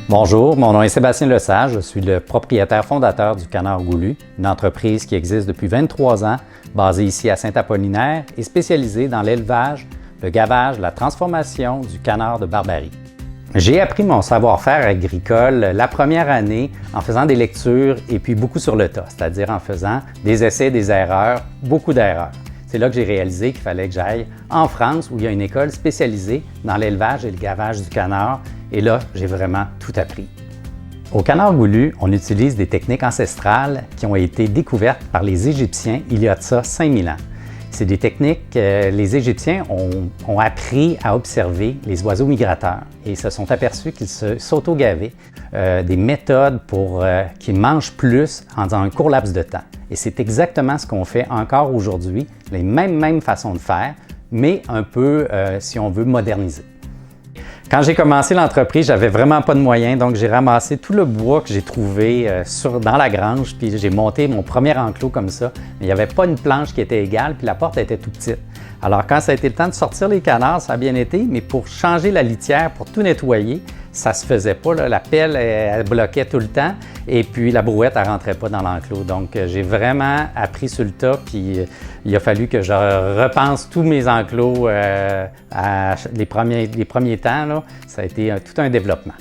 Bonjour, mon nom est Sébastien Lesage, je suis le propriétaire fondateur du Canard Goulu, une entreprise qui existe depuis 23 ans, basée ici à Saint-Apollinaire et spécialisée dans l'élevage, le gavage, la transformation du canard de Barbarie. J'ai appris mon savoir-faire agricole la première année en faisant des lectures et puis beaucoup sur le tas, c'est-à-dire en faisant des essais, des erreurs, beaucoup d'erreurs. C'est là que j'ai réalisé qu'il fallait que j'aille en France où il y a une école spécialisée dans l'élevage et le gavage du canard. Et là, j'ai vraiment tout appris. Au Canard Goulu, on utilise des techniques ancestrales qui ont été découvertes par les Égyptiens il y a de ça 5000 ans. C'est des techniques que les Égyptiens ont appris à observer les oiseaux migrateurs et se sont aperçus qu'ils s'auto-gavaient, des méthodes pour qu'ils mangent plus dans un court laps de temps. Et c'est exactement ce qu'on fait encore aujourd'hui, les mêmes façons de faire, mais un peu, si on veut, moderniser. Quand j'ai commencé l'entreprise, j'avais vraiment pas de moyens, donc j'ai ramassé tout le bois que j'ai trouvé dans la grange, puis j'ai monté mon premier enclos comme ça. Mais il n'y avait pas une planche qui était égale, puis la porte était tout petite. Alors quand ça a été le temps de sortir les canards, ça a bien été, mais pour changer la litière, pour tout nettoyer, ça se faisait pas. Là. La pelle, elle bloquait tout le temps, et puis la brouette, elle rentrait pas dans l'enclos. Donc j'ai vraiment appris sur le tas, puis il a fallu que je repense tous mes enclos les premiers temps. Là. Ça a été tout un développement.